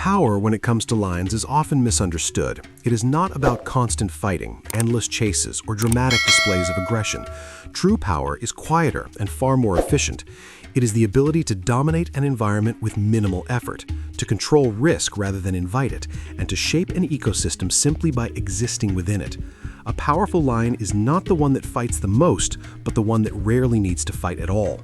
Power, when it comes to lions, is often misunderstood. It is not about constant fighting, endless chases, or dramatic displays of aggression. True power is quieter and far more efficient. It is the ability to dominate an environment with minimal effort, to control risk rather than invite it, and to shape an ecosystem simply by existing within it. A powerful lion is not the one that fights the most, but the one that rarely needs to fight at all.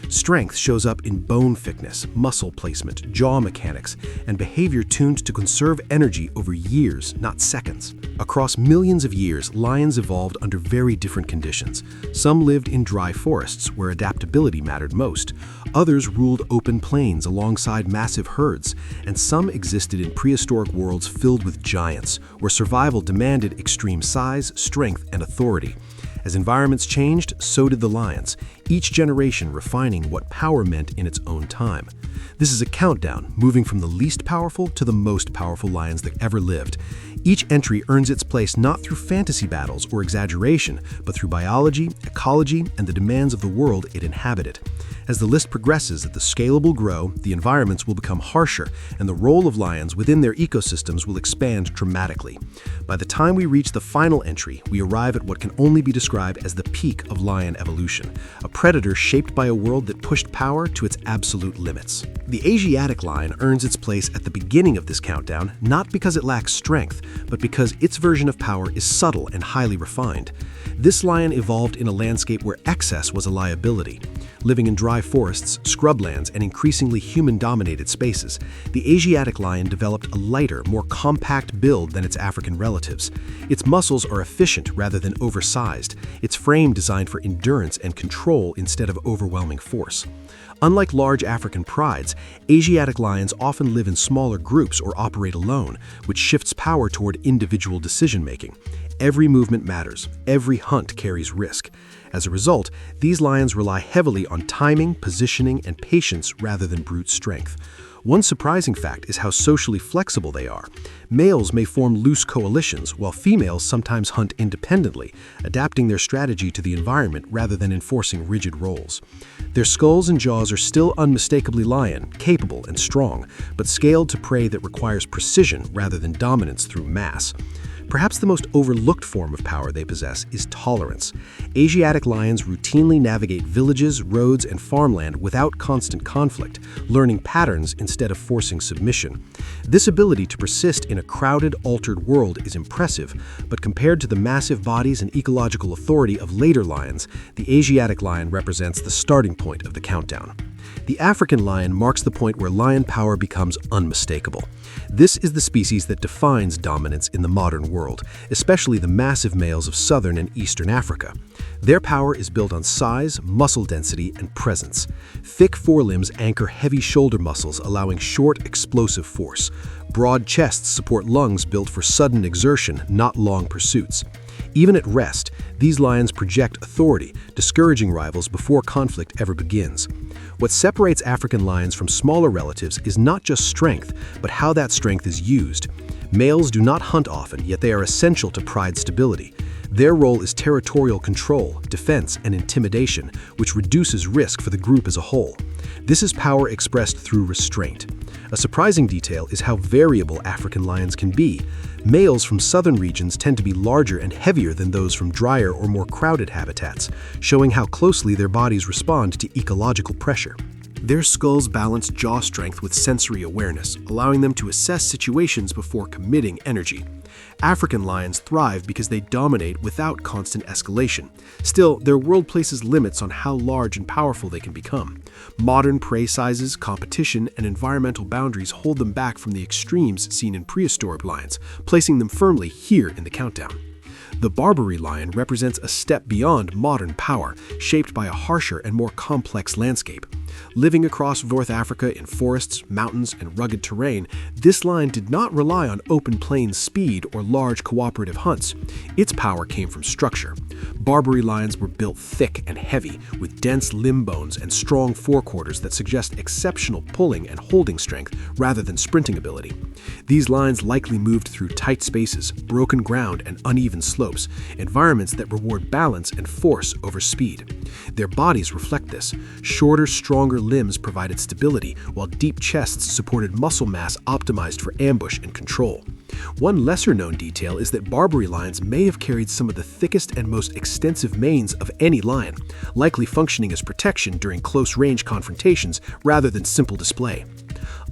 Strength shows up in bone thickness, muscle placement, jaw mechanics, and behavior tuned to conserve energy over years, not seconds. Across millions of years, lions evolved under very different conditions. Some lived in dry forests, where adaptability mattered most. Others ruled open plains alongside massive herds, and some existed in prehistoric worlds filled with giants, where survival demanded extreme size, strength, and authority. As environments changed, so did the lions, each generation refining what power meant in its own time. This is a countdown, moving from the least powerful to the most powerful lions that ever lived. Each entry earns its place not through fantasy battles or exaggeration, but through biology, ecology, and the demands of the world it inhabited. As the list progresses, the scale will grow, the environments will become harsher, and the role of lions within their ecosystems will expand dramatically. By the time we reach the final entry, we arrive at what can only be described as the peak of lion evolution, a predator shaped by a world that pushed power to its absolute limits. The Asiatic lion earns its place at the beginning of this countdown, not because it lacks strength, but because its version of power is subtle and highly refined. This lion evolved in a landscape where excess was a liability. Living in dry forests, scrublands, and increasingly human-dominated spaces, the Asiatic lion developed a lighter, more compact build than its African relatives. Its muscles are efficient rather than oversized, its frame designed for endurance and control instead of overwhelming force. Unlike large African prides, Asiatic lions often live in smaller groups or operate alone, which shifts power toward individual decision-making. Every movement matters, every hunt carries risk. As a result, these lions rely heavily on timing, positioning, and patience rather than brute strength. One surprising fact is how socially flexible they are. Males may form loose coalitions, while females sometimes hunt independently, adapting their strategy to the environment rather than enforcing rigid roles. Their skulls and jaws are still unmistakably lion, capable and strong, but scaled to prey that requires precision rather than dominance through mass. Perhaps the most overlooked form of power they possess is tolerance. Asiatic lions routinely navigate villages, roads, and farmland without constant conflict, learning patterns instead of forcing submission. This ability to persist in a crowded, altered world is impressive, but compared to the massive bodies and ecological authority of later lions, the Asiatic lion represents the starting point of the countdown. The African lion marks the point where lion power becomes unmistakable. This is the species that defines dominance in the modern world, especially the massive males of southern and eastern Africa. Their power is built on size, muscle density, and presence. Thick forelimbs anchor heavy shoulder muscles, allowing short, explosive force. Broad chests support lungs built for sudden exertion, not long pursuits. Even at rest, these lions project authority, discouraging rivals before conflict ever begins. What separates African lions from smaller relatives is not just strength, but how that strength is used. Males do not hunt often, yet they are essential to pride stability. Their role is territorial control, defense, and intimidation, which reduces risk for the group as a whole. This is power expressed through restraint. A surprising detail is how variable African lions can be. Males from southern regions tend to be larger and heavier than those from drier or more crowded habitats, showing how closely their bodies respond to ecological pressure. Their skulls balance jaw strength with sensory awareness, allowing them to assess situations before committing energy. African lions thrive because they dominate without constant escalation. Still, their world places limits on how large and powerful they can become. Modern prey sizes, competition, and environmental boundaries hold them back from the extremes seen in prehistoric lions, placing them firmly here in the countdown. The Barbary lion represents a step beyond modern power, shaped by a harsher and more complex landscape. Living across North Africa in forests, mountains, and rugged terrain, this lion did not rely on open plains speed or large cooperative hunts. Its power came from structure. Barbary lions were built thick and heavy, with dense limb bones and strong forequarters that suggest exceptional pulling and holding strength rather than sprinting ability. These lions likely moved through tight spaces, broken ground, and uneven slopes, environments that reward balance and force over speed. Their bodies reflect this: shorter, strong stronger limbs provided stability, while deep chests supported muscle mass optimized for ambush and control. One lesser-known detail is that Barbary lions may have carried some of the thickest and most extensive manes of any lion, likely functioning as protection during close-range confrontations rather than simple display.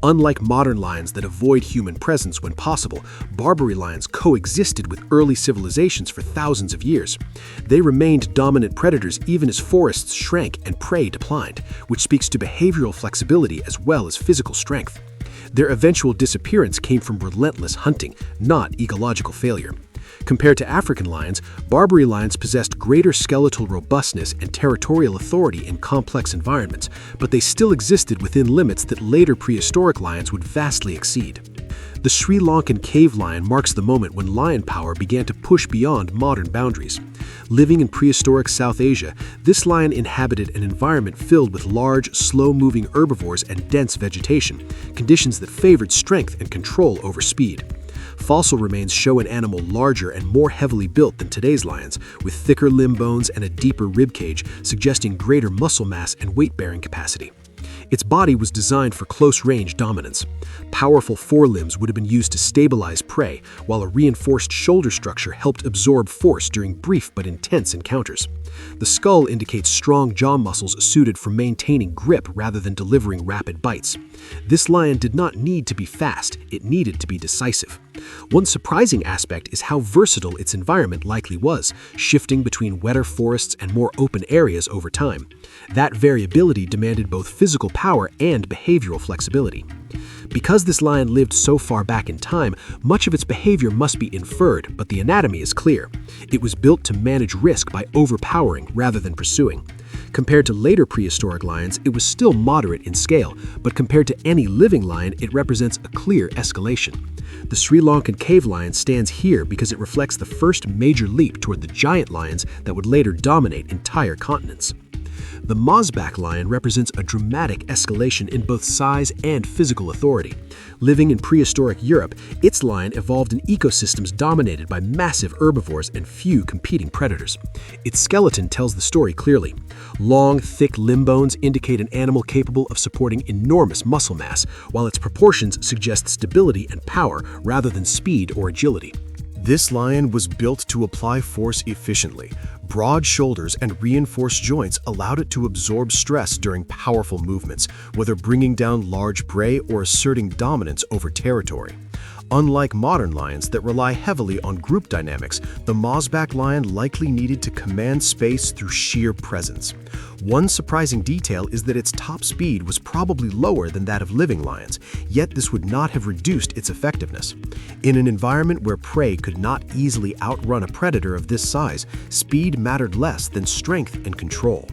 Unlike modern lions that avoid human presence when possible, Barbary lions coexisted with early civilizations for thousands of years. They remained dominant predators even as forests shrank and prey declined, which speaks to behavioral flexibility as well as physical strength. Their eventual disappearance came from relentless hunting, not ecological failure. Compared to African lions, Barbary lions possessed greater skeletal robustness and territorial authority in complex environments, but they still existed within limits that later prehistoric lions would vastly exceed. The Sri Lankan cave lion marks the moment when lion power began to push beyond modern boundaries. Living in prehistoric South Asia, this lion inhabited an environment filled with large, slow-moving herbivores and dense vegetation, conditions that favored strength and control over speed. Fossil remains show an animal larger and more heavily built than today's lions, with thicker limb bones and a deeper rib cage, suggesting greater muscle mass and weight-bearing capacity. Its body was designed for close-range dominance. Powerful forelimbs would have been used to stabilize prey, while a reinforced shoulder structure helped absorb force during brief but intense encounters. The skull indicates strong jaw muscles suited for maintaining grip rather than delivering rapid bites. This lion did not need to be fast, it needed to be decisive. One surprising aspect is how versatile its environment likely was, shifting between wetter forests and more open areas over time. That variability demanded both physical power and behavioral flexibility. Because this lion lived so far back in time, much of its behavior must be inferred, but the anatomy is clear. It was built to manage risk by overpowering rather than pursuing. Compared to later prehistoric lions, it was still moderate in scale, but compared to any living lion, it represents a clear escalation. The Sri Lankan cave lion stands here because it reflects the first major leap toward the giant lions that would later dominate entire continents. The Mosback lion represents a dramatic escalation in both size and physical authority. Living in prehistoric Europe, its lion evolved in ecosystems dominated by massive herbivores and few competing predators. Its skeleton tells the story clearly. Long, thick limb bones indicate an animal capable of supporting enormous muscle mass, while its proportions suggest stability and power rather than speed or agility. This lion was built to apply force efficiently. Broad shoulders and reinforced joints allowed it to absorb stress during powerful movements, whether bringing down large prey or asserting dominance over territory. Unlike modern lions that rely heavily on group dynamics, the Mosback lion likely needed to command space through sheer presence. One surprising detail is that its top speed was probably lower than that of living lions, yet this would not have reduced its effectiveness. In an environment where prey could not easily outrun a predator of this size, speed mattered less than strength and control.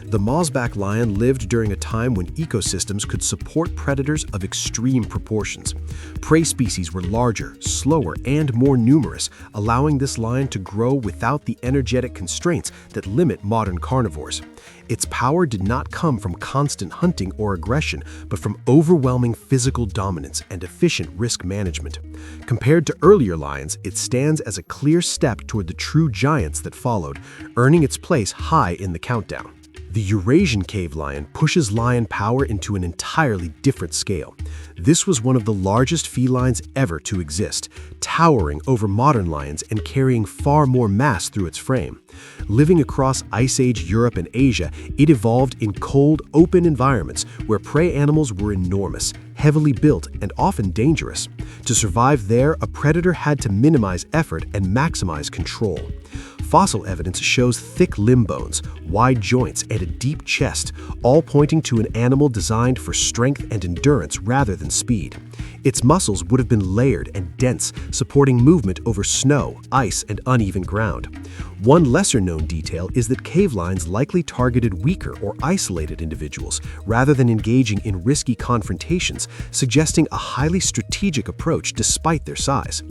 The Mosback lion lived during a time when ecosystems could support predators of extreme proportions. Prey species were larger, slower, and more numerous, allowing this lion to grow without the energetic constraints that limit modern carnivores. Its power did not come from constant hunting or aggression, but from overwhelming physical dominance and efficient risk management. Compared to earlier lions, it stands as a clear step toward the true giants that followed, earning its place high in the countdown. The Eurasian cave lion pushes lion power into an entirely different scale. This was one of the largest felines ever to exist, towering over modern lions and carrying far more mass through its frame. Living across Ice Age Europe and Asia, it evolved in cold, open environments where prey animals were enormous, heavily built, and often dangerous. To survive there, a predator had to minimize effort and maximize control. Fossil evidence shows thick limb bones, wide joints, and a deep chest, all pointing to an animal designed for strength and endurance rather than speed. Its muscles would have been layered and dense, supporting movement over snow, ice, and uneven ground. One lesser-known detail is that cave lions likely targeted weaker or isolated individuals, rather than engaging in risky confrontations, suggesting a highly strategic approach despite their size.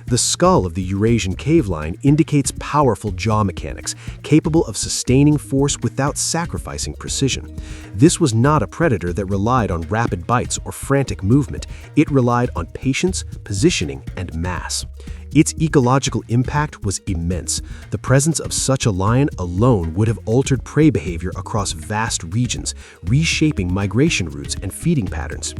The skull of the Eurasian cave lion indicates powerful jaw mechanics, capable of sustaining force without sacrificing precision. This was not a predator that relied on rapid bites or frantic movement. It relied on patience, positioning, and mass. Its ecological impact was immense. The presence of such a lion alone would have altered prey behavior across vast regions, reshaping migration routes and feeding patterns.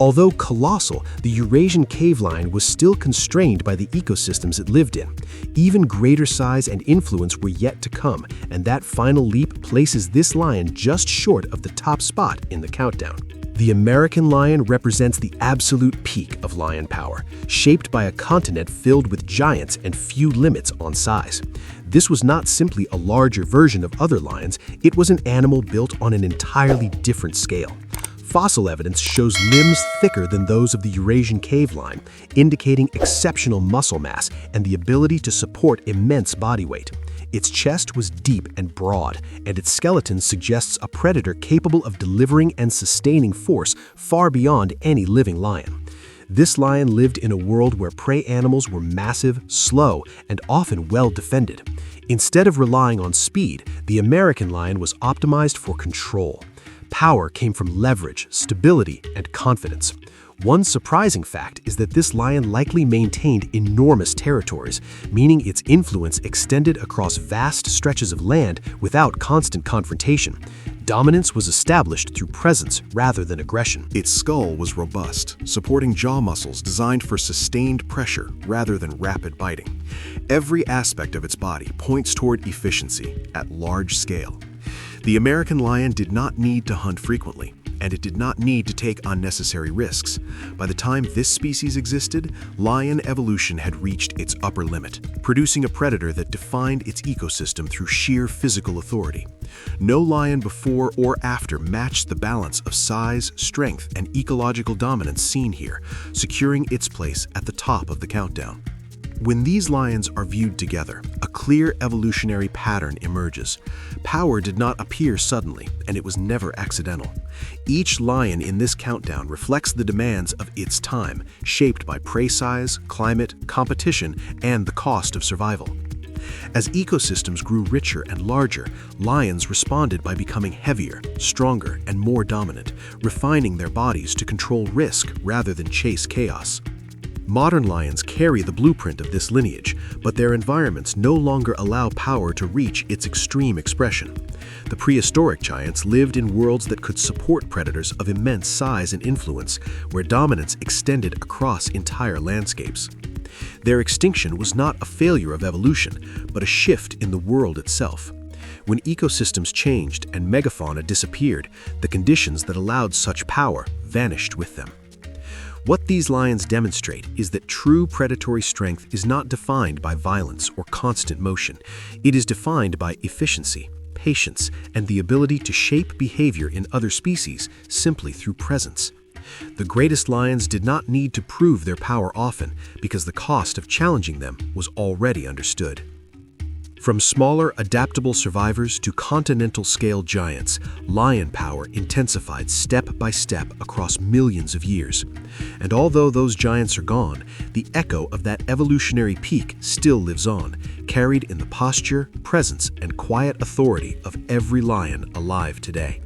Although colossal, the Eurasian cave lion was still constrained by the ecosystems it lived in. Even greater size and influence were yet to come, and that final leap places this lion just short of the top spot in the countdown. The American lion represents the absolute peak of lion power, shaped by a continent filled with giants and few limits on size. This was not simply a larger version of other lions, it was an animal built on an entirely different scale. Fossil evidence shows limbs thicker than those of the Eurasian cave lion, indicating exceptional muscle mass and the ability to support immense body weight. Its chest was deep and broad, and its skeleton suggests a predator capable of delivering and sustaining force far beyond any living lion. This lion lived in a world where prey animals were massive, slow, and often well defended. Instead of relying on speed, the American lion was optimized for control. Power came from leverage, stability, and confidence. One surprising fact is that this lion likely maintained enormous territories, meaning its influence extended across vast stretches of land without constant confrontation. Dominance was established through presence rather than aggression. Its skull was robust, supporting jaw muscles designed for sustained pressure rather than rapid biting. Every aspect of its body points toward efficiency at large scale. The American lion did not need to hunt frequently, and it did not need to take unnecessary risks. By the time this species existed, lion evolution had reached its upper limit, producing a predator that defined its ecosystem through sheer physical authority. No lion before or after matched the balance of size, strength, and ecological dominance seen here, securing its place at the top of the countdown. When these lions are viewed together, a clear evolutionary pattern emerges. Power did not appear suddenly, and it was never accidental. Each lion in this countdown reflects the demands of its time, shaped by prey size, climate, competition, and the cost of survival. As ecosystems grew richer and larger, lions responded by becoming heavier, stronger, and more dominant, refining their bodies to control risk rather than chase chaos. Modern lions carry the blueprint of this lineage, but their environments no longer allow power to reach its extreme expression. The prehistoric giants lived in worlds that could support predators of immense size and influence, where dominance extended across entire landscapes. Their extinction was not a failure of evolution, but a shift in the world itself. When ecosystems changed and megafauna disappeared, the conditions that allowed such power vanished with them. What these lions demonstrate is that true predatory strength is not defined by violence or constant motion. It is defined by efficiency, patience, and the ability to shape behavior in other species simply through presence. The greatest lions did not need to prove their power often because the cost of challenging them was already understood. From smaller, adaptable survivors to continental-scale giants, lion power intensified step by step across millions of years. And although those giants are gone, the echo of that evolutionary peak still lives on, carried in the posture, presence, and quiet authority of every lion alive today.